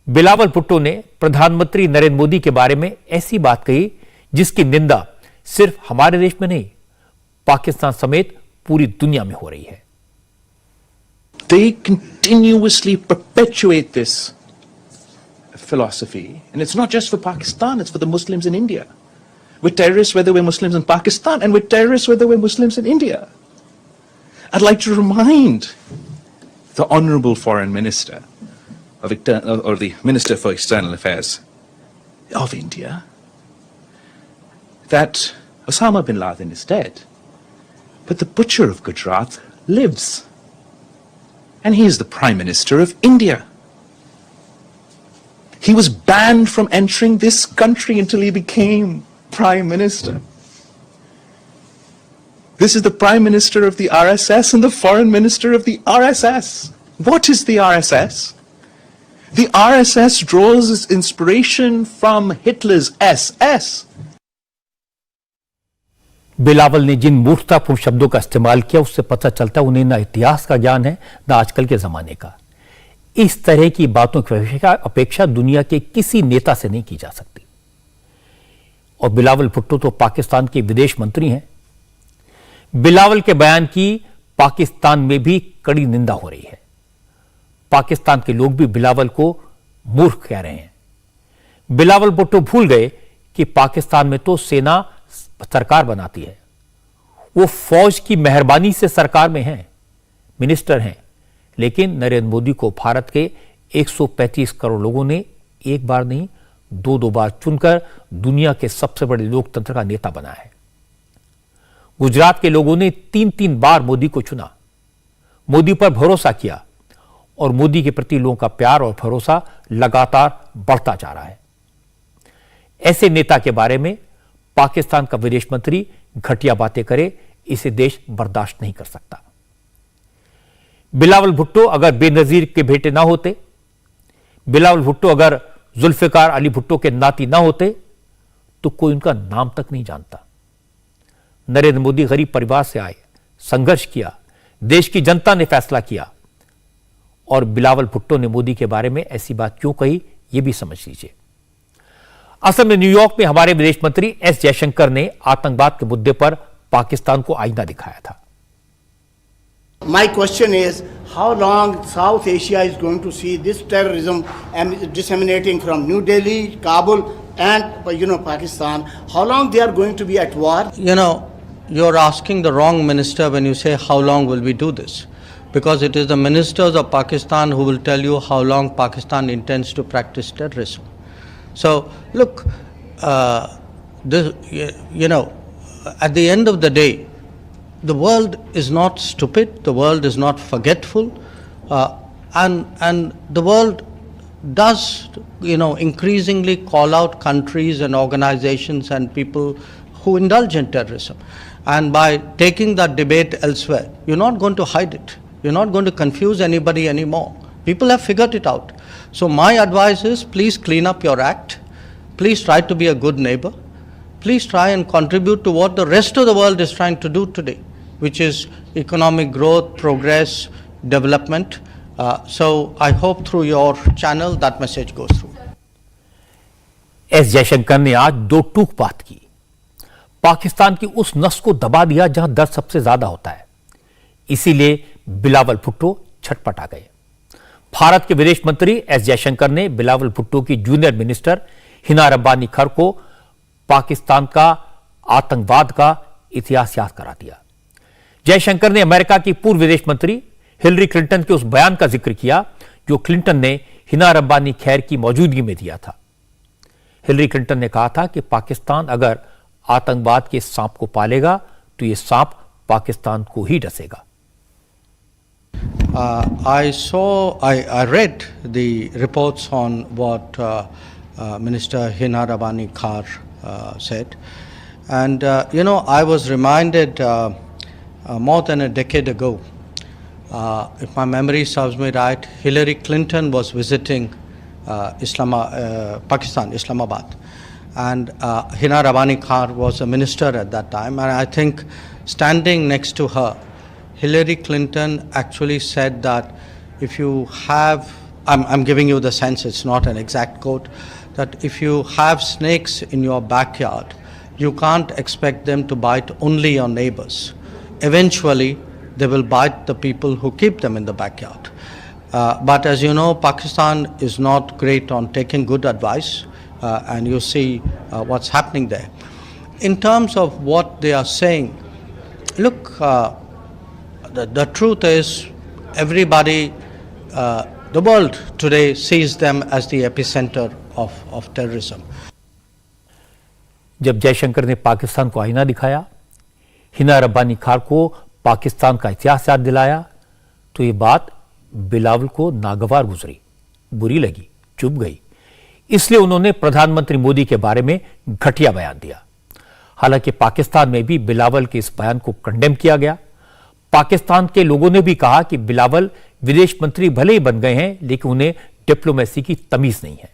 बिलावल भुट्टो ने प्रधानमंत्री नरेंद्र मोदी के बारे में ऐसी बात कही जिसकी निंदा सिर्फ हमारे देश में नहीं, पाकिस्तान समेत पूरी दुनिया में हो रही है। They continuously perpetuate this philosophy, and it's not just for Pakistan, it's for the Muslims in India. We're terrorists whether we're Muslims in Pakistan, and we're terrorists whether we're Muslims in India. I'd like to remind the Honourable Foreign Minister or the Minister for External Affairs of India that Osama bin Laden is dead, but the butcher of Gujarat lives, and he is the Prime Minister of India. He was banned from entering this country until he became Prime Minister. This is the Prime Minister of the RSS and the Foreign Minister of the RSS. What is the RSS? The RSS draws its inspiration from Hitler's SS. Bilawal ने जिन मूर्खतापूर्ण शब्दों का इस्तेमाल किया उससे पता चलता है उन्हें ना इतिहास का ज्ञान है ना आजकल के जमाने का। इस तरह की बातों की अपेक्षा दुनिया के किसी नेता से नहीं की जा सकती। और बिलावल भुट्टो तो पाकिस्तान के विदेश मंत्री हैं। बिलावल के बयान की पाकिस्तान में भी कड़ी निंदा हो रही है। पाकिस्तान के लोग भी बिलावल को मूर्ख कह रहे हैं। बिलावल भुट्टो भूल गए कि पाकिस्तान में तो सेना सरकार बनाती है, वो फौज की मेहरबानी से सरकार में हैं, मिनिस्टर हैं। लेकिन नरेंद्र मोदी को भारत के 135 करोड़ लोगों ने एक बार नहीं दो बार चुनकर दुनिया के सबसे बड़े लोकतंत्र का नेता बनाया है। गुजरात के लोगों ने 3-3 बार मोदी को चुना, मोदी पर भरोसा किया और मोदी के प्रति लोगों का प्यार और भरोसा लगातार बढ़ता जा रहा है। ऐसे नेता के बारे में पाकिस्तान का विदेश मंत्री घटिया बातें करे, इसे देश बर्दाश्त नहीं कर सकता। बिलावल भुट्टो अगर बेनजीर के बेटे ना होते, बिलावल भुट्टो अगर जुल्फिकार अली भुट्टो के नाती ना होते तो कोई उनका नाम तक नहीं जानता। नरेंद्र मोदी गरीब परिवार से आए, संघर्ष किया, देश की जनता ने फैसला किया और बिलावल भुट्टो ने मोदी के बारे में ऐसी बात क्यों कही, यह भी समझ लीजिए। असल में न्यूयॉर्क में हमारे विदेश मंत्री एस जयशंकर ने आतंकवाद के मुद्दे पर पाकिस्तान को आईना दिखाया था। My question is, how long South Asia is going to see this terrorism and disseminating from New Delhi, Kabul, and Pakistan? How long they are going to be at war? You're asking the wrong minister when you say how long will we do this, because it is the ministers of Pakistan who will tell you how long Pakistan intends to practice terrorism. So look, at the end of the day, the world is not stupid, the world is not forgetful, and the world does, increasingly call out countries and organizations and people who indulge in terrorism. And by taking that debate elsewhere, you're not going to hide it. You're not going to confuse anybody anymore. People have figured it out. So my advice is, please clean up your act. Please try to be a good neighbor. Please try and contribute to what the rest of the world is trying to do today, which is economic growth, progress, development. So I hope through your channel that message goes through. S Jaishankar ने आज दो टूक बात की। पाकिस्तान की उस नस को दबा दिया जहां दर्द सबसे ज्यादा होता है। इसीलिए बिलावल भुट्टो छटपटा गए। भारत के विदेश मंत्री एस जयशंकर ने बिलावल भुट्टो की जूनियर मिनिस्टर हिना रब्बानी खर को पाकिस्तान का आतंकवाद का इतिहास याद करा दिया। जयशंकर ने अमेरिका की पूर्व विदेश मंत्री हिलरी क्लिंटन के उस बयान का जिक्र किया जो क्लिंटन ने हिना रब्बानी खैर की मौजूदगी में दिया था। हिलरी क्लिंटन ने कहा था कि पाकिस्तान अगर आतंकवाद के सांप को पालेगा तो यह सांप पाकिस्तान को ही डसेगा। I read the reports on what Minister Hina Rabbani Khar said, and I was reminded more than a decade ago, if my memory serves me right, Hillary Clinton was visiting Pakistan, Islamabad, and Hina Rabbani Khar was a minister at that time, and I think standing next to her, Hillary Clinton actually said that if you have I'm giving you the sense, it's not an exact quote, that if you have snakes in your backyard, you can't expect them to bite only your neighbors. Eventually, they will bite the people who keep them in the backyard. But as you know, Pakistan is not great on taking good advice, and you see what's happening there. In terms of what they are saying, look, the truth is everybody, the world today sees them as the epicenter of terrorism. जब जयशंकर ने पाकिस्तान को आईना दिखाया, हिना रब्बानी खार को पाकिस्तान का इतिहास याद दिलाया, तो ये बात बिलावल को नागवार गुजरी, बुरी लगी, चुभ गई। इसलिए उन्होंने प्रधानमंत्री मोदी के बारे में घटिया बयान दिया। हालांकि पाकिस्तान में भी बिलावल के इस बयान को कंडेम किया गया। पाकिस्तान के लोगों ने भी कहा कि बिलावल विदेश मंत्री भले ही बन गए हैं, लेकिन उन्हें डिप्लोमेसी की तमीज नहीं है।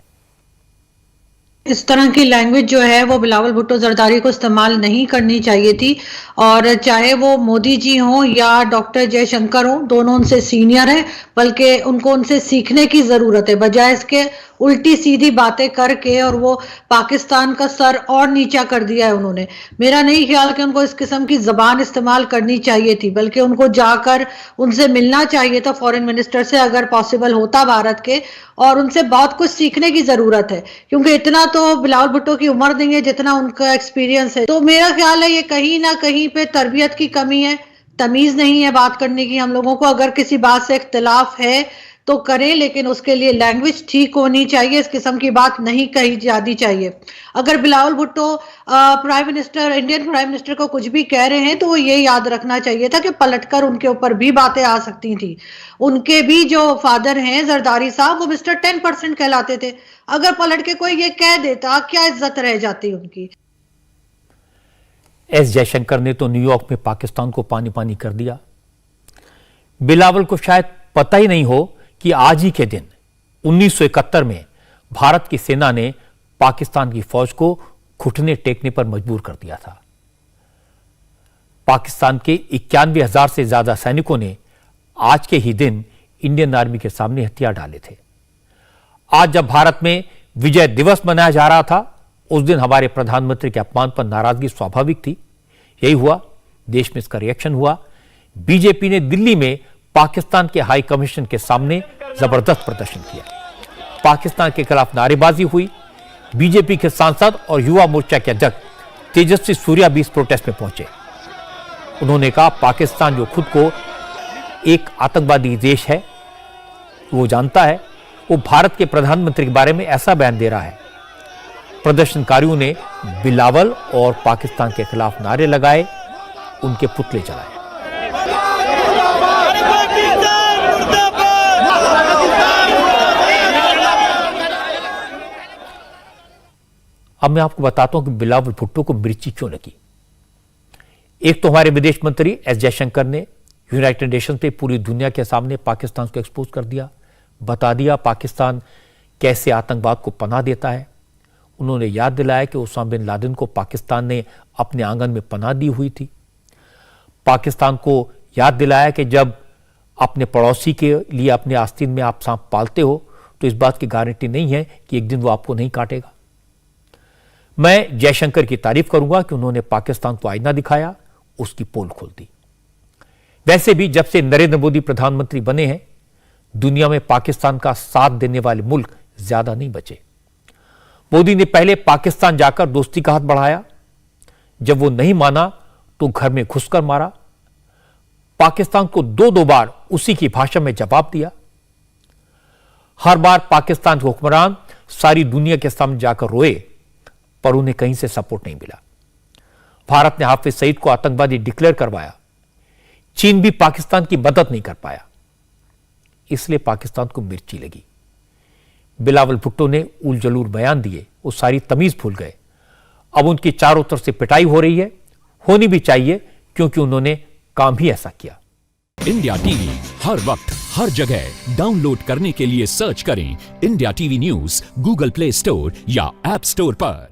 इस तरह की लैंग्वेज जो है वो बिलावल भुट्टो जरदारी को इस्तेमाल नहीं करनी चाहिए थी। और चाहे वो मोदी जी हों या डॉक्टर जयशंकर हों, दोनों उनसे सीनियर हैं, बल्कि उनको उनसे सीखने की जरूरत है। बजाय इसके उल्टी सीधी बातें करके और वो पाकिस्तान का सर और नीचा कर दिया है उन्होंने। मेरा नहीं ख्याल कि उनको इस किस्म की जबान इस्तेमाल करनी चाहिए थी, बल्कि उनको जाकर उनसे मिलना चाहिए था, फॉरेन मिनिस्टर से अगर पॉसिबल होता भारत के, और उनसे बहुत कुछ सीखने की जरूरत है, क्योंकि इतना तो बिलावल भुट्टो की उम्र नहीं है जितना उनका एक्सपीरियंस है। तो मेरा ख्याल है ये कहीं ना कहीं पे तरबियत की कमी है, तमीज नहीं है बात करने की। हम लोगों को अगर किसी बात से इख्तिलाफ है तो करें, लेकिन उसके लिए लैंग्वेज ठीक होनी चाहिए। इस किस्म की बात नहीं कही जानी चाहिए। अगर Bilawal Bhutto prime minister, Indian prime minister को कुछ भी कह रहे हैं तो वो ये याद रखना चाहिए था कि पलटकर उनके ऊपर भी बातें आ सकती थी। उनके भी जो फादर हैं जरदारी साहब, वो मिस्टर 10% कहलाते थे। अगर पलट के कोई ये कह देता, क्या इज्जत रह जाती उनकी। एस जयशंकर ने तो न्यूयॉर्क में पाकिस्तान को पानी पानी कर दिया। बिलावल को शायद पता ही नहीं हो कि आज ही के दिन 1971 में भारत की सेना ने पाकिस्तान की फौज को घुटने टेकने पर मजबूर कर दिया था। पाकिस्तान के 91,000 से ज्यादा सैनिकों ने आज के ही दिन इंडियन आर्मी के सामने हथियार डाले थे। आज जब भारत में विजय दिवस मनाया जा रहा था, उस दिन हमारे प्रधानमंत्री के अपमान पर नाराजगी स्वाभाविक थी। यही हुआ, देश में इसका रिएक्शन हुआ। बीजेपी ने दिल्ली में पाकिस्तान के हाई कमीशन के सामने जबरदस्त प्रदर्शन किया। पाकिस्तान के खिलाफ नारेबाजी हुई। बीजेपी के सांसद और युवा मोर्चा के अध्यक्ष तेजस्वी सूर्या भी इस प्रोटेस्ट में पहुंचे। उन्होंने कहा, पाकिस्तान जो खुद को एक आतंकवादी देश है वो जानता है, वो भारत के प्रधानमंत्री के बारे में ऐसा बयान दे रहा है। प्रदर्शनकारियों ने बिलावल और पाकिस्तान के खिलाफ नारे लगाए, उनके पुतले जलाए। अब मैं आपको बताता हूं कि बिलावल भुट्टो को मिर्ची क्यों लगी। एक तो हमारे विदेश मंत्री एस जयशंकर ने यूनाइटेड नेशन पे पूरी दुनिया के सामने पाकिस्तान को एक्सपोज कर दिया, बता दिया पाकिस्तान कैसे आतंकवाद को पनाह देता है। उन्होंने याद दिलाया कि उसामा बिन लादेन को पाकिस्तान ने अपने आंगन में पनाह दी हुई थी। पाकिस्तान को याद दिलाया कि जब अपने पड़ोसी के लिए अपने आस्तीन में आप सांप पालते हो तो इस बात की गारंटी नहीं है कि एक दिन वो आपको नहीं काटेगा। मैं जयशंकर की तारीफ करूंगा कि उन्होंने पाकिस्तान को आईना दिखाया, उसकी पोल खोल दी। वैसे भी जब से नरेंद्र मोदी प्रधानमंत्री बने हैं, दुनिया में पाकिस्तान का साथ देने वाले मुल्क ज्यादा नहीं बचे। मोदी ने पहले पाकिस्तान जाकर दोस्ती का हाथ बढ़ाया, जब वो नहीं माना तो घर में घुसकर मारा। पाकिस्तान को दो बार उसी की भाषा में जवाब दिया। हर बार पाकिस्तान के हुक्मरान सारी दुनिया के सामने जाकर रोए, पर उन्हें कहीं से सपोर्ट नहीं मिला। भारत ने हाफिज सईद को आतंकवादी डिक्लेयर करवाया। चीन भी पाकिस्तान की मदद नहीं कर पाया, इसलिए पाकिस्तान को मिर्ची लगी। बिलावल भुट्टो ने उल जलूल बयान दिए, वो सारी तमीज भूल गए। अब उनकी चारों तरफ से पिटाई हो रही है, होनी भी चाहिए, क्योंकि उन्होंने काम ही ऐसा किया। इंडिया टीवी हर वक्त हर जगह डाउनलोड करने के लिए सर्च करें India TV news Google play store या ऐप स्टोर पर।